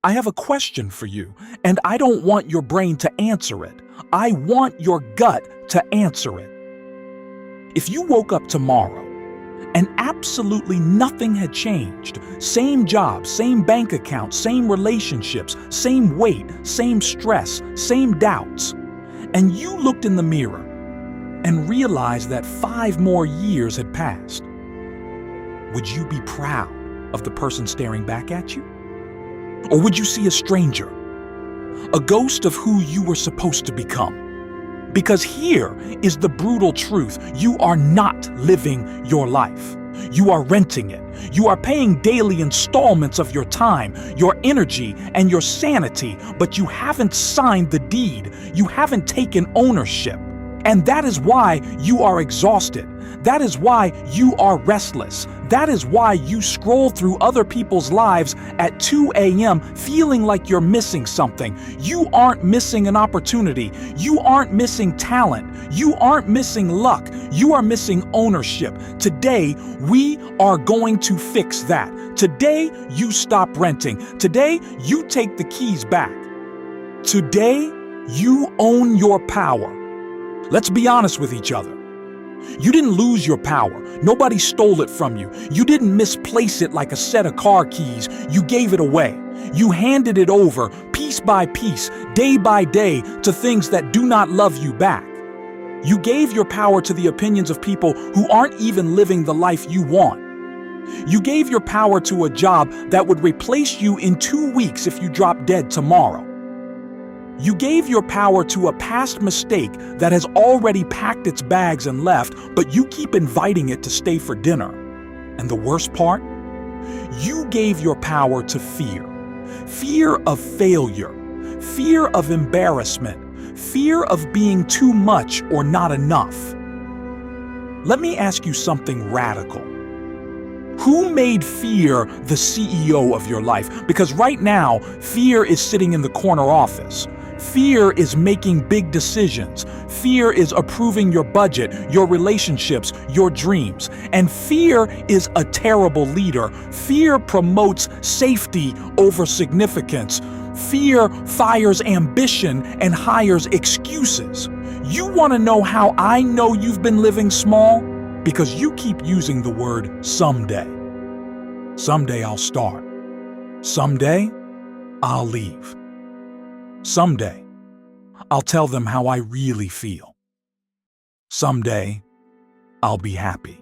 I have a question for you, and I don't want your brain to answer it. I want your gut to answer it. If you woke up tomorrow and absolutely nothing had changed, same job, same bank account, same relationships, same weight, same stress, same doubts, and you looked in the mirror and realized that 5 more years had passed, would you be proud of the person staring back at you? Or would you see a stranger, a ghost of who you were supposed to become? Because here is the brutal truth. You are not living your life. You are renting it. You are paying daily installments of your time, your energy, and your sanity, but you haven't signed the deed. You haven't taken ownership. And that is why you are exhausted. That is why you are restless. That is why you scroll through other people's lives at 2 a.m. feeling like you're missing something. You aren't missing an opportunity. You aren't missing talent. You aren't missing luck. You are missing ownership. Today, we are going to fix that. Today, you stop renting. Today, you take the keys back. Today, you own your power. Let's be honest with each other. You didn't lose your power. Nobody stole it from you. You didn't misplace it like a set of car keys. You gave it away. You handed it over, piece by piece, day by day, to things that do not love you back. You gave your power to the opinions of people who aren't even living the life you want. You gave your power to a job that would replace you in 2 weeks if you drop dead tomorrow. You gave your power to a past mistake that has already packed its bags and left, but you keep inviting it to stay for dinner. And the worst part? You gave your power to fear. Fear of failure, fear of embarrassment, fear of being too much or not enough. Let me ask you something radical. Who made fear the CEO of your life? Because right now, fear is sitting in the corner office. Fear is making big decisions. Fear is approving your budget, your relationships, your dreams. And fear is a terrible leader. Fear promotes safety over significance. Fear fires ambition and hires excuses. You want to know how I know you've been living small? Because you keep using the word someday. Someday I'll start. Someday I'll leave. Someday, I'll tell them how I really feel. Someday, I'll be happy.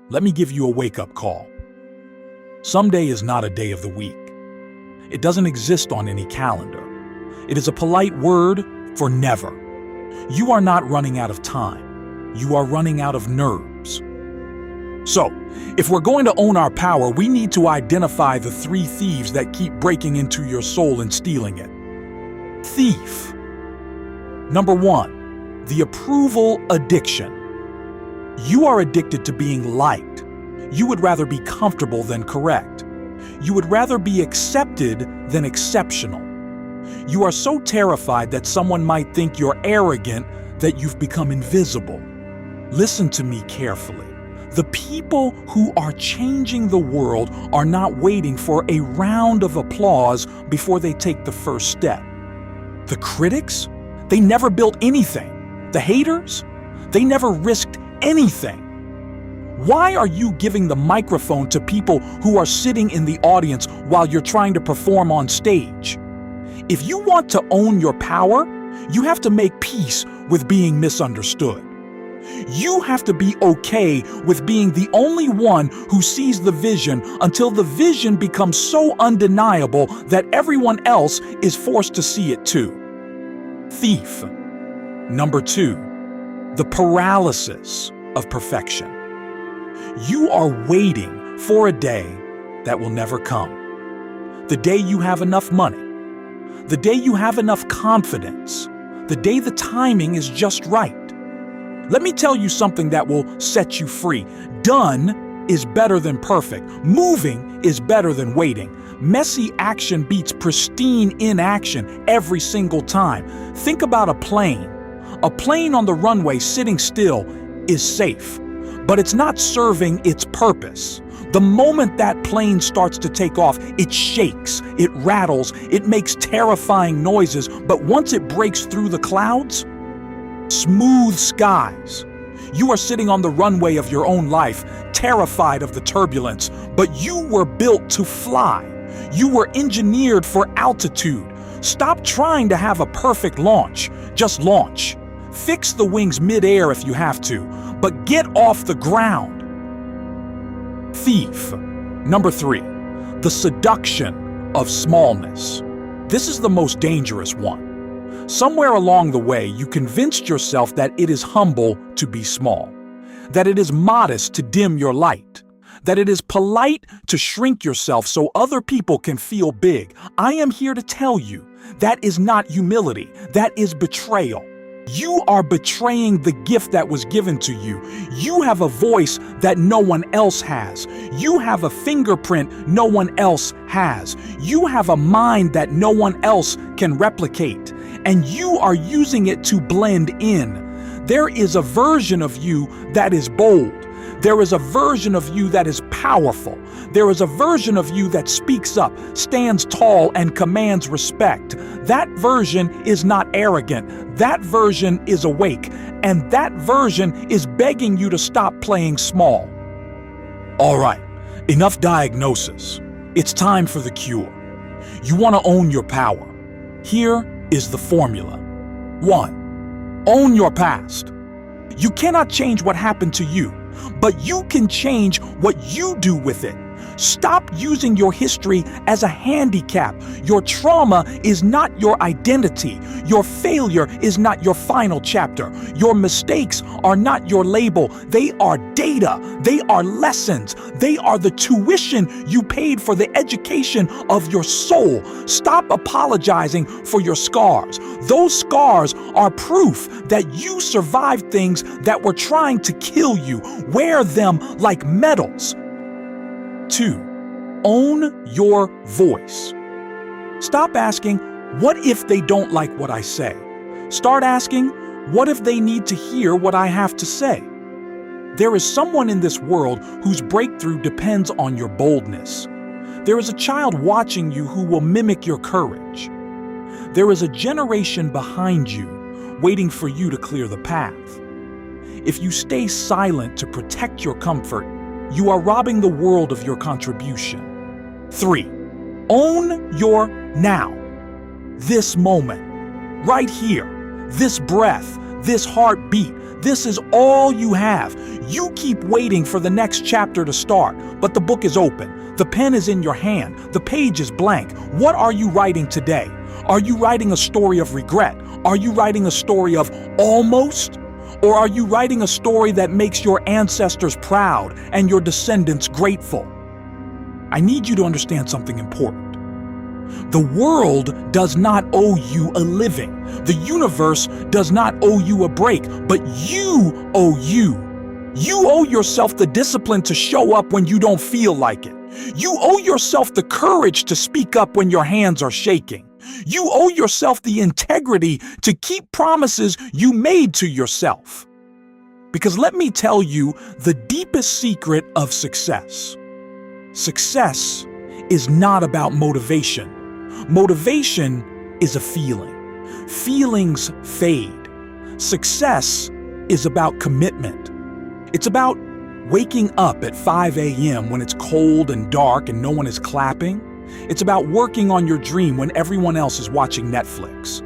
Let me give you a wake-up call. Someday is not a day of the week. It doesn't exist on any calendar. It is a polite word for never. You are not running out of time. You are running out of nerves. So, if we're going to own our power, we need to identify the 3 thieves that keep breaking into your soul and stealing it. Thief. Number 1, the approval addiction. You are addicted to being liked. You would rather be comfortable than correct. You would rather be accepted than exceptional. You are so terrified that someone might think you're arrogant that you've become invisible. Listen to me carefully. The people who are changing the world are not waiting for a round of applause before they take the first step. The critics, they never built anything. The haters, they never risked anything. Why are you giving the microphone to people who are sitting in the audience while you're trying to perform on stage? If you want to own your power, you have to make peace with being misunderstood. You have to be okay with being the only one who sees the vision until the vision becomes so undeniable that everyone else is forced to see it too. Thief. Number 2, the paralysis of perfection. You are waiting for a day that will never come. The day you have enough money. The day you have enough confidence. The day the timing is just right. Let me tell you something that will set you free. Done is better than perfect. Moving is better than waiting. Messy action beats pristine inaction every single time. Think about a plane. A plane on the runway sitting still is safe, but it's not serving its purpose. The moment that plane starts to take off, it shakes, it rattles, it makes terrifying noises, but once it breaks through the clouds, smooth skies. You are sitting on the runway of your own life, terrified of the turbulence, but you were built to fly. You were engineered for altitude. Stop trying to have a perfect launch. Just launch. Fix the wings mid-air if you have to, but get off the ground. Thief. Number 3, the seduction of smallness. This is the most dangerous one. Somewhere along the way, you convinced yourself that it is humble to be small, that it is modest to dim your light, that it is polite to shrink yourself so other people can feel big. I am here to tell you that is not humility, that is betrayal. You are betraying the gift that was given to you. You have a voice that no one else has. You have a fingerprint no one else has. You have a mind that no one else can replicate, and you are using it to blend in. There is a version of you that is bold. There is a version of you that is powerful. There is a version of you that speaks up, stands tall, and commands respect. That version is not arrogant. That version is awake. And that version is begging you to stop playing small. All right, enough diagnosis. It's time for the cure. You want to own your power. Here is the formula. 1. Own your past. You cannot change what happened to you, but you can change what you do with it. Stop using your history as a handicap. Your trauma is not your identity. Your failure is not your final chapter. Your mistakes are not your label. They are data. They are lessons. They are the tuition you paid for the education of your soul. Stop apologizing for your scars. Those scars are proof that you survived things that were trying to kill you. Wear them like medals. 2. Own your voice. Stop asking, what if they don't like what I say? Start asking, what if they need to hear what I have to say? There is someone in this world whose breakthrough depends on your boldness. There is a child watching you who will mimic your courage. There is a generation behind you waiting for you to clear the path. If you stay silent to protect your comfort, you are robbing the world of your contribution. 3. Own your now. This moment, right here, this breath, this heartbeat, this is all you have. You keep waiting for the next chapter to start, but the book is open. The pen is in your hand. The page is blank. What are you writing today? Are you writing a story of regret? Are you writing a story of almost? Or are you writing a story that makes your ancestors proud and your descendants grateful? I need you to understand something important. The world does not owe you a living. The universe does not owe you a break, but you owe you. You owe yourself the discipline to show up when you don't feel like it. You owe yourself the courage to speak up when your hands are shaking. You owe yourself the integrity to keep promises you made to yourself. Because let me tell you the deepest secret of success. Success is not about motivation. Motivation is a feeling. Feelings fade. Success is about commitment. It's about waking up at 5 a.m. when it's cold and dark and no one is clapping. It's about working on your dream when everyone else is watching Netflix.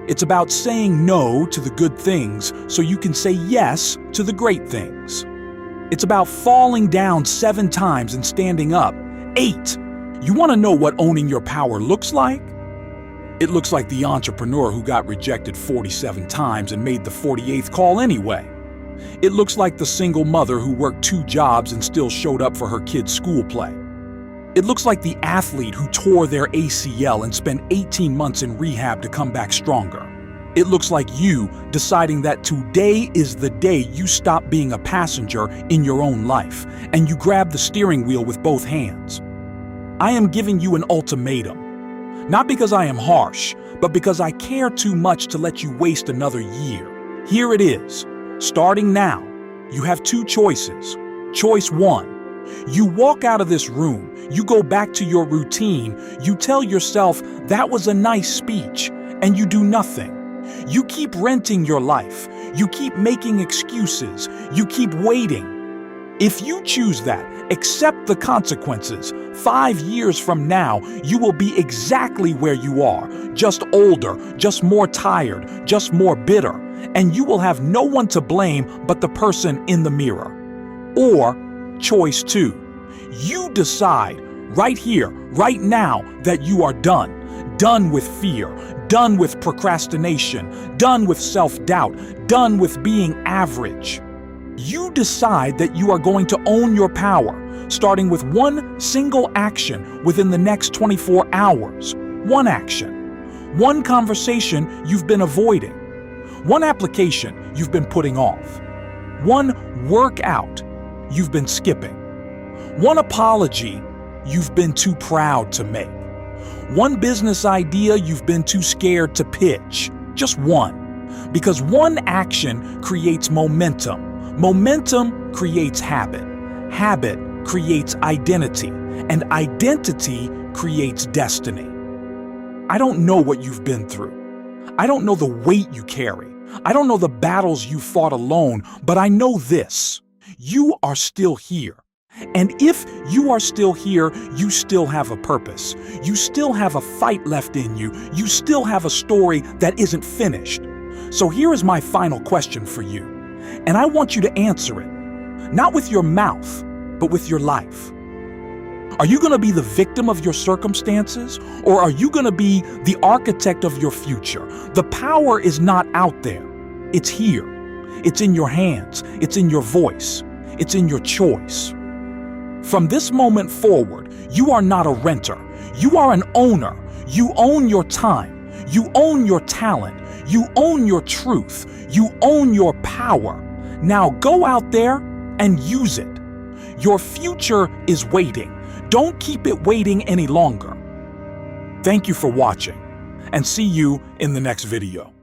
It's about saying no to the good things so you can say yes to the great things. It's about falling down 7 times and standing up 8. You want to know what owning your power looks like? It looks like the entrepreneur who got rejected 47 times and made the 48th call anyway. It looks like the single mother who worked 2 jobs and still showed up for her kid's school play. It looks like the athlete who tore their ACL and spent 18 months in rehab to come back stronger. It looks like you deciding that today is the day you stop being a passenger in your own life and you grab the steering wheel with both hands. I am giving you an ultimatum, not because I am harsh, but because I care too much to let you waste another year. Here it is. Starting now, you have 2 choices. Choice 1. You walk out of this room, you go back to your routine, you tell yourself that was a nice speech, and you do nothing. You keep renting your life, you keep making excuses, you keep waiting. If you choose that, accept the consequences. 5 years from now, you will be exactly where you are, just older, just more tired, just more bitter, and you will have no one to blame but the person in the mirror. Or, choice 2, you decide right here, right now, that you are done. Done with fear, done with procrastination, done with self-doubt, done with being average. You decide that you are going to own your power, starting with one single action within the next 24 hours. One action. One conversation you've been avoiding. One application you've been putting off. One workout you've been skipping. One apology you've been too proud to make. One business idea you've been too scared to pitch. Just one. Because one action creates momentum. Momentum creates habit. Habit creates identity. And identity creates destiny. I don't know what you've been through. I don't know the weight you carry. I don't know the battles you fought alone, but I know this. You are still here. And if you are still here, you still have a purpose. You still have a fight left in you. You still have a story that isn't finished. So here is my final question for you. And I want you to answer it, not with your mouth, but with your life. Are you going to be the victim of your circumstances, or are you going to be the architect of your future? The power is not out there. It's here. It's in your hands. It's in your voice. It's in your choice. From this moment forward, you are not a renter. You are an owner. You own your time. You own your talent. You own your truth. You own your power. Now go out there and use it. Your future is waiting. Don't keep it waiting any longer. Thank you for watching, and see you in the next video.